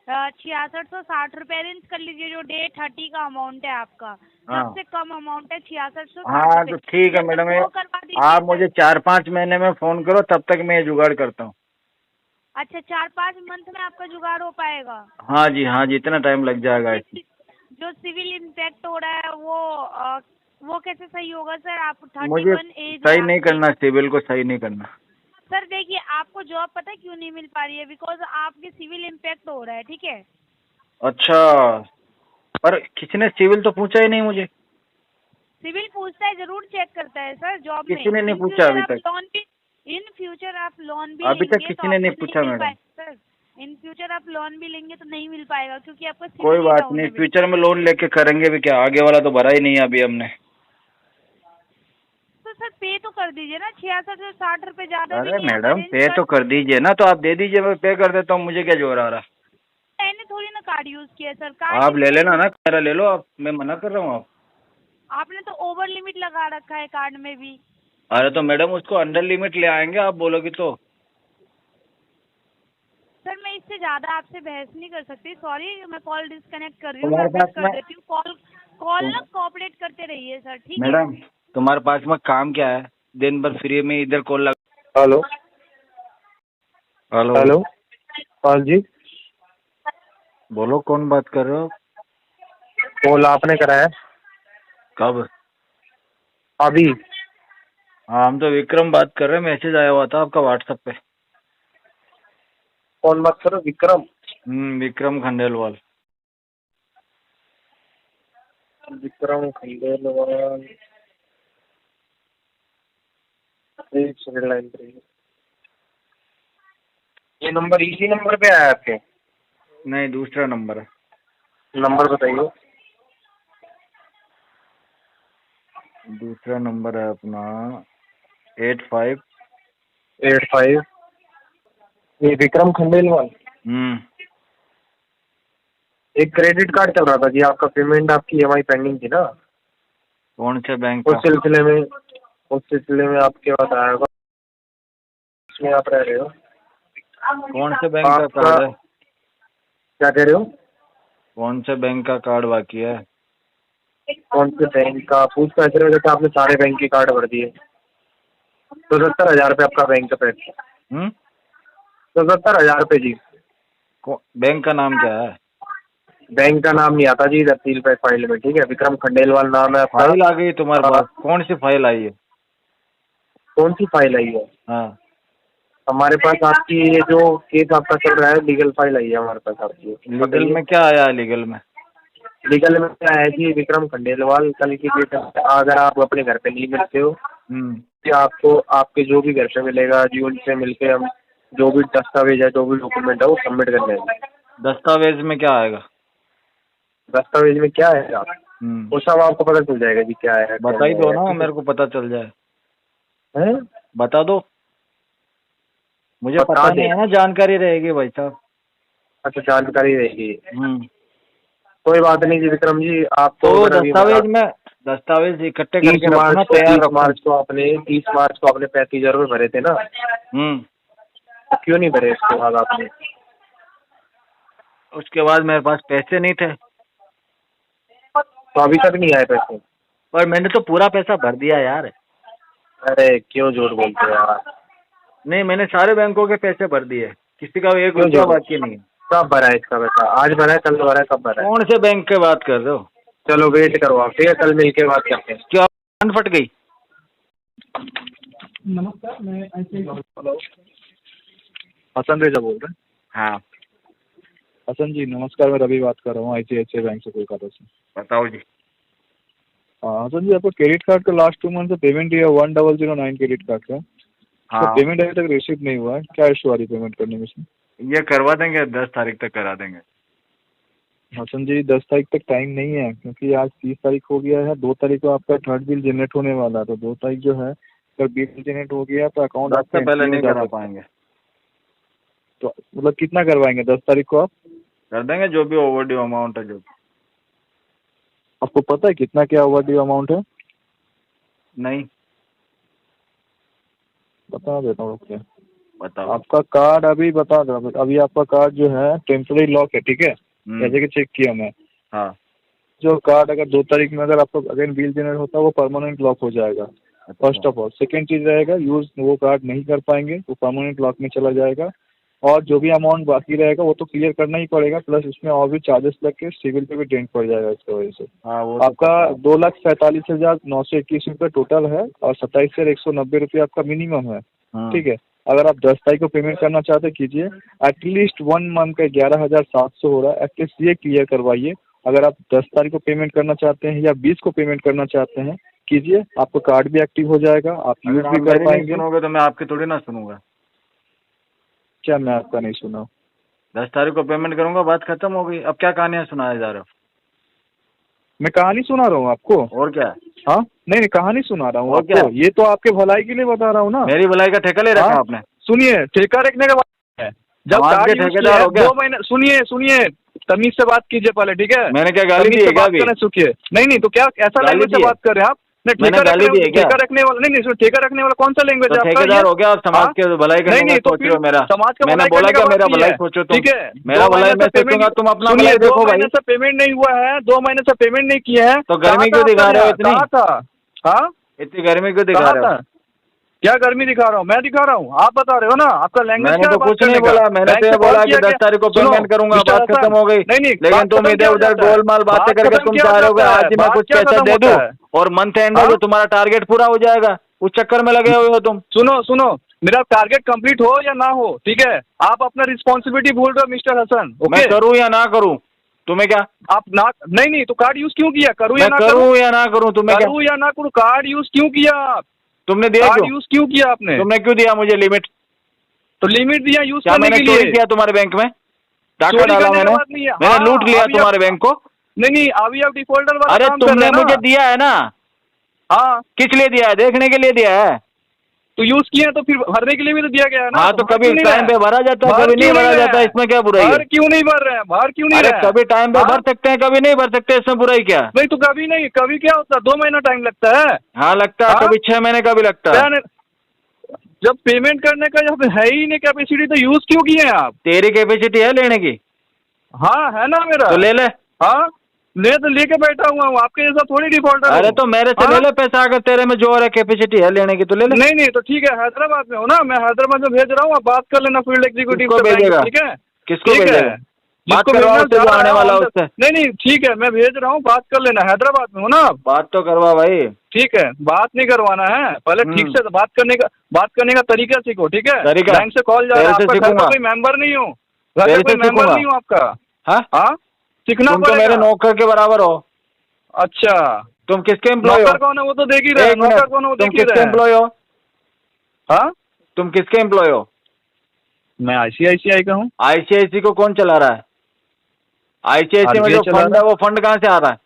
6660 रुपये अरेंज कर लीजिए, जो डे 30 का अमाउंट है आपका। सबसे कम अमाउंट है 6660। हाँ तो ठीक है मैडम, आप मुझे 4-5 महीने में फ़ोन करो, तब तक मैं ये जुगाड़ करता हूँ। अच्छा, 4-5 मंथ में आपका जुगाड़ हो पाएगा? हाँ जी, इतना टाइम लग जाएगा। जो सिविल इम्पैक्ट हो रहा है वो कैसे सही होगा सर? आप 31 मुझे एज सही नहीं करना, सिविल को सही नहीं करना। सर देखिए, आपको जॉब पता है क्यों नहीं मिल पा रही है? बिकॉज आपके सिविल इम्पैक्ट हो रहा है, ठीक है? अच्छा, पर किसी ने सिविल तो पूछा ही नहीं मुझे। सिविल पूछता है, जरूर चेक करता है सर जॉब में। किसी ने नहीं पूछा अभी तक। इन फ्यूचर आप लोन भी अभी तक किसी ने नहीं पूछा मैडम। सर इन फ्यूचर आप लोन भी लेंगे तो नहीं मिल पाएगा, क्योंकि आपका कोई बात नहीं, फ्यूचर में लोन लेके करेंगे भी क्या, आगे वाला तो भरा ही नहीं है अभी हमने। तो सर पे तो कर दीजिए ना, 6660 रुपये ज्यादा। अरे मैडम, पे तो कर दीजिए ना, तो आप दे दीजिए, मैं पे कर देता हूँ, मुझे क्या जोर आ रहा। मैंने थोड़ी ना कार्ड यूज किया सर। आप ले लेना ना, मेरा ले लो आप, मैं मना कर रहा हूँ। आपने तो ओवर लिमिट लगा रखा है कार्ड में भी। अरे तो मैडम उसको अंडर लिमिट ले आएंगे, आप बोलोगी तो। सर मैं इससे ज्यादा आपसे बहस नहीं कर सकती, सॉरी। मैं कॉल डिस्कनेक्ट कर रही हूँ, तुम्हारे मैं पास कर देती हूँ कॉल ना कोऑपरेट करते रहिए सर, ठीक है? मैडम तुम्हारे पास में काम क्या है? दिन भर फ्री में इधर कॉल लगा। हेलो हेलो हेलो, हाँ जी, बोलो, कौन बात कर रहे हो? कॉल आपने कराया? कब? अभी। हाँ, हम तो विक्रम बात कर रहे हैं, मैसेज आया हुआ था आपका व्हाट्सएप पे। कौन बात कर रहे हो? विक्रम? विक्रम खंडेलवाल। विक्रम खंडेलवाल, एक सेकंड लाइन पे। ये नंबर इसी नंबर पे आया आपके? नहीं, दूसरा नंबर है। नंबर बताइए। दूसरा नंबर है अपना 85। ये विक्रम खंडेलवाल। एक क्रेडिट कार्ड चल रहा था जी आपका, पेमेंट आपकी EMI पेंडिंग थी ना? कौन से बैंक उस का? सिलसिले में आपके पास आया होगा, इसमें आप रह रहे हो। कौन से बैंक का कार्ड है? क्या कह रहे हो? कौन से बैंक का कार्ड बाकी है? कौन से बैंक का पूछ कर ऐसे जैसे आपने सारे बैंक के कार्ड भर दिए। 70,000 रुपये आपका बैंक का पैसा। 70,000 रुपये जी। बैंक का नाम क्या है? बैंक का नाम नहीं आता जी तहसील पे फाइल में, ठीक है? विक्रम खंडेलवाल नाम है आपका। फाइल आ गई तुम्हारे पास? कौन सी फाइल आई है? कौन सी फाइल आई है? हाँ, हमारे पास आपकी ये जो केस आपका चल रहा है, लीगल फाइल आई है हमारे पास आपकी। लीगल में क्या आया है? लीगल में क्या है जी, विक्रम खंडेलवाल कल की डेट में अगर आप अपने घर पे नहीं मिलते हो कि आपको आपके जो भी घर पे मिलेगा जी, उनसे मिलके हम जो भी दस्तावेज है, जो भी डॉक्यूमेंट है वो सबमिट कर देंगे। दस्तावेज में क्या आएगा? दस्तावेज में क्या है आप वो सब आपको पता चल जाएगा जी, क्या है। बता ही दो ना, मेरे को पता चल जाए। हैं? बता दो, मुझे पता नहीं है ना, जानकारी रहेगी भाई साहब। अच्छा, जानकारी रहेगी। कोई बात नहीं जी विक्रम जी, आपको तो दस्तावेज इकट्ठे करके 30 मार्च को आपने 35,000 रुपये भरे थे ना? तो क्यों नहीं भरे उसके बाद आपने? उसके बाद मेरे पास पैसे नहीं थे। तो अभी तक नहीं आए पैसे? पर मैंने तो पूरा पैसा भर दिया यार। अरे क्यों झूठ बोलते हो यार? नहीं, मैंने सारे बैंकों के पैसे भर दिए, किसी का एक रुपया बाकी नहीं है। कब भरा है इसका पैसा? आज भरा है, कल भरा है, कब भरा है? कौन से बैंक की बात कर रहे हो? चलो वेट करो आप, ठीक है? कल मिलके बात करते हैं। क्या कान फट गई? नमस्कार, मैं हेलो हसन रेजा बोल रहे हैं। हाँ हसन जी नमस्कार, मैं रवि बात कर रहा हूँ ICICI बैंक से कोलकाता से। बताओ जी। हसन जी, आपका क्रेडिट कार्ड का लास्ट 2 मंथ से पेमेंट दिया 1009 क्रेडिट कार्ड का। हाँ, तो पेमेंट अभी तक रिसीव नहीं हुआ है, क्या इशू आ रही पेमेंट करने में से? ये करवा देंगे, 10 तारीख तक करा देंगे। हसन जी 10 तारीख तक टाइम नहीं है, क्योंकि आज 30 तारीख हो गया है। 2 तारीख को आपका थर्ड बिल जनरेट होने वाला है, तो 2 तारीख जो है अगर बिल जनरेट हो गया तो अकाउंट आपसे पहले नहीं करा पाएंगे। तो मतलब कितना करवाएंगे 10 तारीख को आप? कर देंगे जो भी ओवरड्यू अमाउंट है। जो आपको पता है कितना क्या ओवरड्यू अमाउंट है? नहीं बता देता हूँ। क्या बताओ। आपका कार्ड अभी बता दो, अभी आपका कार्ड जो है टेम्पररी लॉक है, ठीक है? जैसे कि चेक किया मैं। हाँ, जो कार्ड अगर 2 तारीख में अगर आपको अगेन बिल जनरेट होता है वो परमानेंट लॉक हो जाएगा, फर्स्ट ऑफ ऑल। सेकेंड चीज रहेगा, यूज वो कार्ड नहीं कर पाएंगे, वो परमानेंट लॉक में चला जाएगा। और जो भी अमाउंट बाकी रहेगा वो तो क्लियर करना ही पड़ेगा, प्लस उसमें और भी चार्जेस लग के सिविल पे भी डेंट पड़ जाएगा इसकी वजह से। हाँ, वो आपका 2,47,921 रुपये टोटल है और 27,190 रुपये आपका मिनिमम है, ठीक है? अगर आप 10 तारीख को पेमेंट करना चाहते कीजिए। एटलीस्ट 1 मंथ का 11,700 हो रहा है, एटलीस्ट ये क्लियर करवाइए। अगर आप 10 तारीख को पेमेंट करना चाहते हैं या 20 को पेमेंट करना चाहते हैं कीजिए, आपका कार्ड भी एक्टिव हो जाएगा, आप यूज भी कर पाएंगे। सुनोगे तो मैं आपकी थोड़ी ना सुनूंगा। क्या मैं आपका नहीं सुना? 10 तारीख को पेमेंट करूंगा, बात खत्म हो गई। अब क्या कहानियां सुनाया जा रहे हो? मैं कहानी सुना रहा हूँ आपको? और क्या? हाँ नहीं, कहानी सुना रहा हूँ आपको। ये तो आपके भलाई के लिए बता रहा हूँ ना। मेरी भलाई का ठेका ले रखा आपने? सुनिए, ठेका रखने का बात है। जब कार्ड ठेकेदार हो गया 2 महीने, सुनिए तमीज से बात कीजिए पहले, ठीक है? मैंने क्या गाली दी है क्या अभी? नहीं तो क्या ऐसा लैंग्वेज से बात कर रहे हैं आप? ठेका रखने वाला नहीं, ठेका रखने वाला कौन सा लैंग्वेज है? ठेकेदार हो गया आप, समाज के भलाई का नहीं सोच रहे हो मेरा? समाज का मैंने बोला क्या मेरा भलाई सोचो तुम? ठीक है, मेरा भलाई मैं सोचूंगा, तुम अपना भलाई देखो भाई। 2 महीने से पेमेंट नहीं हुआ है, 2 महीने से पेमेंट नहीं किया है, तो गर्मी क्यों दिखा रहे हो इतनी? हाँ, इतनी गर्मी क्यों दिखा रहे हो? क्या गर्मी दिखा रहा हूँ? मैं दिखा रहा हूँ? आप बता रहे हो ना, आपका लैंग्वेज मैंने क्या है तो बात कुछ करने नहीं का? बोला, मैंने बैंक तो से ये बोला कॉल कि किया 10 क्या? तारीख को सुनो, पेमेंट करूंगा, मिस्टर बात हसन, खत्म हो गई। नहीं लेकिन बात तुम खत्म इधर क्या हो उधर जाता है? गोलमाल बातें बात करके खत्म तुम क्या चाह हो रहे हो कि जाता आज है? ही मैं बात कुछ क्या पैसा खत्म दे दूं होता है? और मंथ एंड है हाँ? तो तुम्हारा टारगेट पूरा हो जाएगा, उस चक्कर में लगे हुए हो तुम। सुनो, मेरा टारगेट कंप्लीट हो या ना हो, ठीक है, आप अपना रिस्पॉन्सिबिलिटी भूल रहे हो मिस्टर हसन। मैं ओके, करूं या ना करूं तुम्हें क्या? आप ना, नहीं तो कार्ड यूज क्यों किया? करूँ या मैं ना करूं या ना करूं तुम्हें क्या? करूँ या ना करूँ? कार्ड यूज क्यों किया आप? तुमने दिया कार्ड क्यों? यूज क्यों किया आपने? तुमने क्यों दिया मुझे लिमिट? तो लिमिट दिया यूज क्या करने मैंने के चोरी लिए। किया तुम्हारे बैंक में? डाका चोरी डाला करने मैंने? का बात नहीं है। मैंने हाँ, लूट लिया अभी तुम्हारे आप- बैंक को? नहीं, अभी आप डिफॉल्टर वाला अरे काम कर तुमने रहे हैं ना। मुझे दिया है ना? हाँ, किस लिए दिया है? देखने के लिए दिया है। तो यूज किया तो फिर भरने के लिए भी तो दिया गया है ना। हाँ तो भर कभी क्यों नहीं टाइम रहे पे भरा जाता है, भर कभी नहीं क्यों भरा रहे जाता, हैं? इसमें क्या बुराई है? भर क्यों नहीं भर रहे हैं? भर क्यों नहीं अरे रहे हैं? कभी टाइम पे हाँ? भर सकते हैं, कभी नहीं भर सकते, इसमें बुराई क्या? नहीं तो कभी नहीं, कभी क्या होता है? 2 महीना टाइम लगता है। हाँ लगता है, हाँ? कभी 6 महीने का भी लगता क्या है। नहीं- जब पेमेंट करने का जब है ही नहीं कैपेसिटी तो यूज क्यों किए हैं आप? तेरी कैपेसिटी है लेने की हाँ है ना मेरा। तो ले ले। हाँ ले तो लेके बैठा हुआ हूँ, आपके जैसा थोड़ी डिफॉल्टर अरे तो मेरे से ले ले पैसा, अगर तेरे में जोर है, कैपेसिटी है लेने की तो ले ले। नहीं तो ठीक है, हैदराबाद में हो ना, मैं हैदराबाद में भेज रहा हूँ, आप बात कर लेना फील्ड एग्जीक्यूटिव किसको से बैंक भेजेगा? से, ठीक है? किसको ठीक है, भेजेगा? बात जिसको करवाओ भेजना उससे, जो चाह रहा आने है, वाला हम- उससे। नहीं ठीक है, मैं भेज रहा हूँ, बात कर लेना। हैदराबाद में हो ना आप? बात तो करवा भाई। ठीक है, बात नहीं करवाना है, पहले ठीक से बात करने का तरीका सीखो, ठीक है? तरीका? बैंक से कॉल जा रहा है, तेरे से आपका घर का सीखूंगा। कोई मेंबर नहीं हूँ, घर तेरे का कोई से मेंबर सीखूंगा। नहीं हूँ आपका। हाँ हाँ, सीखना तुम तो मेरे पड़ेगा। नौकर के बराबर हो। अच्छा, तुम किसके एम्प्लॉय हो? नौकर कौन है वो तो देख ही रहे हैं, एक मिनट, नौकर कौन है वो तुम देख ही किसके रहे हैं। एम्प्लॉय हो? हाँ, तुम किसके एम्प्लॉय हो? मैं ICICI का हूँ। ICICI को कौन चला रहा है? ICICI में RBI जो चला फंड रहा है वो फंड कहाँ से आ रहा है?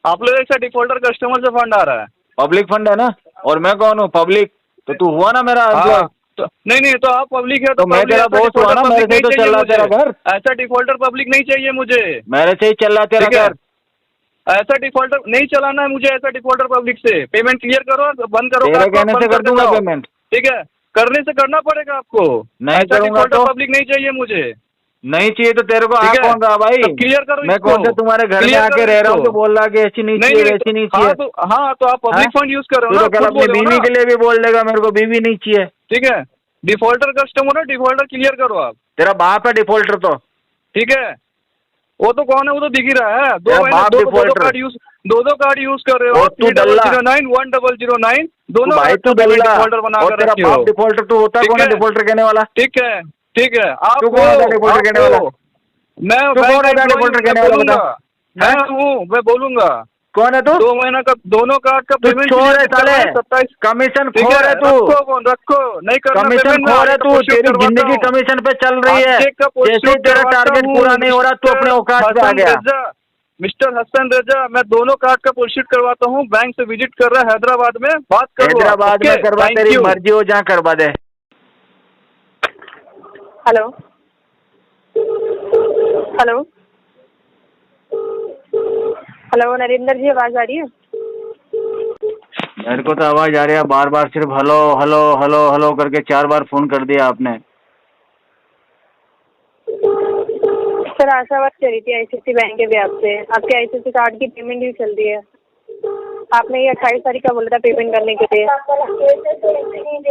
आप लोग ऐसा डिफॉल्टर कस्टमर से फंड आ रहा है। पब्लिक फंड है ना, और मैं कौन हूँ? पब्लिक। तो तू हुआ ना मेरा एम्प्लॉय। हाँ, तो नहीं तो आप पब्लिक है तो मैं public, तेरा ऐसा बॉस हुआ defaulter ना, मेरे public से नहीं तो चाहिए चल रहा मुझे। तेरा घर। ऐसा डिफॉल्टर पब्लिक नहीं चाहिए मुझे। मेरे से ही चल रहा तेरा ठीक है? घर। ऐसा डिफॉल्टर नहीं चलाना है मुझे, ऐसा डिफॉल्टर पब्लिक से। पेमेंट क्लियर करो और बंद करो, तेरे कार्ड को कहने बंद से कर करके दूंगा जाओ। पेमेंट। ठीक है, करने से करना पड़ेगा आपको। नहीं ऐसा करूंगा डिफॉल्टर तो? पब्लिक नहीं चाहिए मुझे। नहीं चाहिए तो तेरे को आ ठीक है? कौन रहा भाई? तो क्लियर करो मैं इसको। कौन सा तुम्हारे घर में क्लियर आके करो रह रहा हूँ इसको। तो बोल रहा कि ऐसी नहीं चाहिए वैसी नहीं चाहिए? हाँ तो आप पब्लिक हाँ? फंड यूज कर रहे तू हो तो ना, कल खुद अपनी बोले हो बीवी ना। के लिए भी बोल देगा मेरे को बीवी नहीं चाहिए। ठीक है, डिफॉल्टर कस्टमर है, डिफॉल्टर क्लियर करो आप। तेरा बाप है डिफॉल्टर तो। ठीक है, वो तो कौन है वो तो दिख ही रहा है। तेरा बाप दो defaulter। कार्ड यूज, दो कार्ड यूज कर रहे हो। और तू दल्ला। 3009 1009 दोनों भाई कार्ड तू का दल्ला डिफॉल्टर बना और कर तेरा रखे हो। बाप डिफॉल्टर। तू होता ठीक कौन है है? डिफॉल्टर कहने वाला? ठीक है आप तू कौन होता है डिफॉल्टर कहने वाला? मैं तू कौन होता है डिफॉल्टर कहने वाला बता? मैं बोलूंगा। कौन है तू? 2 महीना का दोनों कार्ड का तू पेमेंट चोर है साले, 27। कमीशन ठीक खोर है तू, रखो नहीं करना कमीशन पेमेंट, मैं खोर है आगे का तू। पुष्ट तेरी करवाता जिंदगी हूँ। कमीशन पे चल रही है। आगे का पुष्ट जैसे ही तेरा करवाता टारगेट हूँ। पूरा नहीं हो रहा तू अपने औकात पे आ हसन गया। रजा, मिस्टर हसन रजा, मैं दोनों कार्ड का पुष्ट करवाता हूँ। बैंक से विजिट कर रहा है हैदराबाद में, बात करो। हैदराबाद में करवा, तेरी मर्जी हो जहाँ करवा दे। हेलो हेलो हेलो नरेंद्र जी, आवाज आ रही है? मेरे को तो आवाज आ रही है, बार बार सिर्फ हेलो हेलो हेलो हेलो करके 4 बार फोन कर दिया आपने। सर आशावाद करी थी ICICI बैंक के ब्याज से, आपके ICICI कार्ड की पेमेंट भी चल रही है। आपने ये 28 तारीख का बोला था पेमेंट करने के लिए।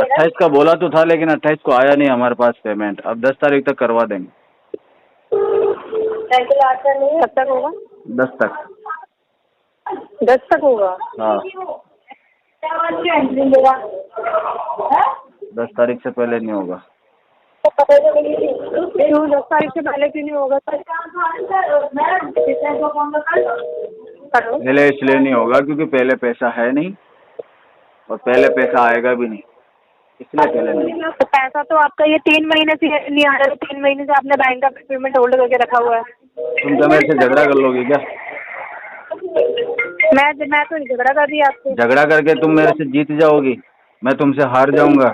28 का बोला तो था, लेकिन 28 को आया नहीं हमारे पास पेमेंट। अब 10 तारीख तक करवा देंगे। कब तक होगा? 10 तक। 10 तक होगा? हाँ 10 तारीख से पहले नहीं होगा। क्यों 10 तारीख से पहले क्यों नहीं होगा सर? हेलो पहले इसलिए नहीं होगा क्योंकि पहले पैसा है नहीं और पहले पैसा आएगा भी नहीं, इसलिए पहले नहीं। तो पैसा तो आपका ये 3 महीने से नहीं आ रहा है, 3 महीने से आपने बैंक का पेमेंट होल्ड करके रखा हुआ है। तुम तो मेरे से झगड़ा कर लोगी क्या? मैं तो नहीं झगड़ा कर रही आपसे। झगड़ा करके तुम मेरे से जीत जाओगी, मैं तुमसे हार जाऊंगा।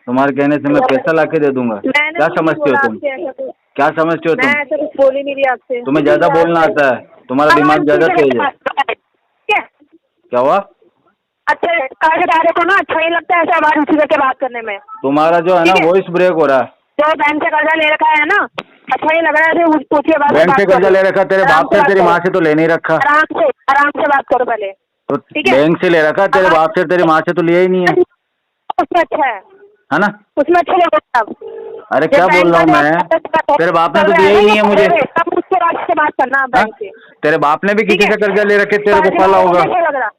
तुम्हारे कहने से मैं पैसा लाके दे दूंगा। क्या समझते हो तुम? क्या समझते हो तुम? मैं ऐसा कुछ बोल ही नहीं रही आपसे। तुम्हें ज्यादा बोलना आता है, तुम्हारा दिमाग ज्यादा तेज है। क्या हुआ? अच्छा कार्ड हटा रहे थे ना, अच्छा नहीं लगता है ऐसा आवाज उसी करके बात करने में। तुम्हारा जो है ना वॉइस ब्रेक हो रहा है। जो बैंक से कर्जा ले रखा है ना, अच्छा नहीं लग रहा है, पूछिए बात। बैंक से कर्जा ले रखा तेरे बाप से, तेरी माँ से तो ले नहीं रखा। आराम से बात करो पहले। तो बैंक से ले रखा, तेरे बाप से तेरी माँ से तो लिया ही नहीं है। उसमें अच्छा है ना? उसमें अच्छे लोग सब। अरे क्या बोल रहा हूँ मैं, तेरे बाप ने तो दिया ही नहीं है मुझे। उसके बाद से बात करना बैंक से। तेरे बाप ने भी किसी से कर्जा ले रखे, तेरे को पाला होगा,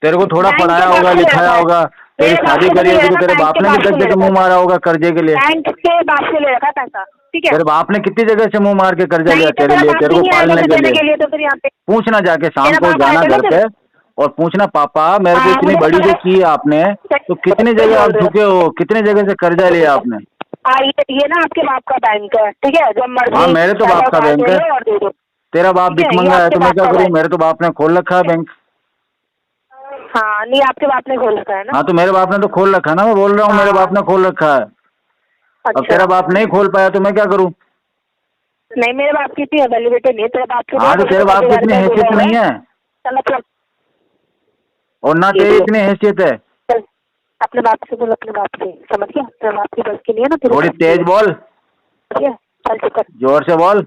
तेरे को थोड़ा बैंक पढ़ाया के होगा, बाप से लिखाया ले होगा, तेरी मेरे शादी बाप से करी नहीं होगी तो ले तेरे रखा, बाप बैंक ने भी के बाप से दस जगह ले मुंह मारा होगा कर्जे के लिए। बैंक के बाप से ले रखा पैसा, ठीक है? तेरे बाप ने कितनी जगह से मुंह मार के कर्जा लिया नहीं तो तेरे लिए, तेरे को पालने के देने के लिए। लिए तो फिर यहाँ पे पूछना जाके शाम तेरा को बाप जाना आएगा घर ना पे फिर? और पूछना पापा मेरे को हाँ, इतनी मुझे बड़ी पता जो है। की है आपने, तो कितनी जगह आप झुके हो, कितनी जगह से कर्जा लिया आपने? ये ना आपके बाप का बैंक है, ठीक है? जब मर्जी हाँ मेरे तो बाप का पैसा बैंक दे है, दो और दे दो। तेरा बाप ठीक है, ये भिखमंगा है आपके तो मैं बाप क्या का करूँ? बैंक। मेरे तो बाप ने खोल रखा है बैंक। हाँ नहीं, आपके बाप ने खोल रखा है ना? हाँ तो मेरे बाप ने तो खोल रखा है ना, मैं बोल रहा हूँ मेरे बाप ने खोल रखा है। अब अच्छा। तेरा बाप नहीं खोल पाया तो मैं क्या करूँ? नहीं, मेरे बाप की इतनी अवेलेबिलिटी नहीं है, तेरे बाप की हाँ तो तेरे बाप की इतनी हैसियत नहीं है और ना तेरी इतनी हैसियत है। चल, अपने बाप से बोल, अपने बाप से, समझ गया? तेरे बाप की बस की नहीं है ना। थोड़ी तेज बोल, चल चुप कर। जोर से बोल।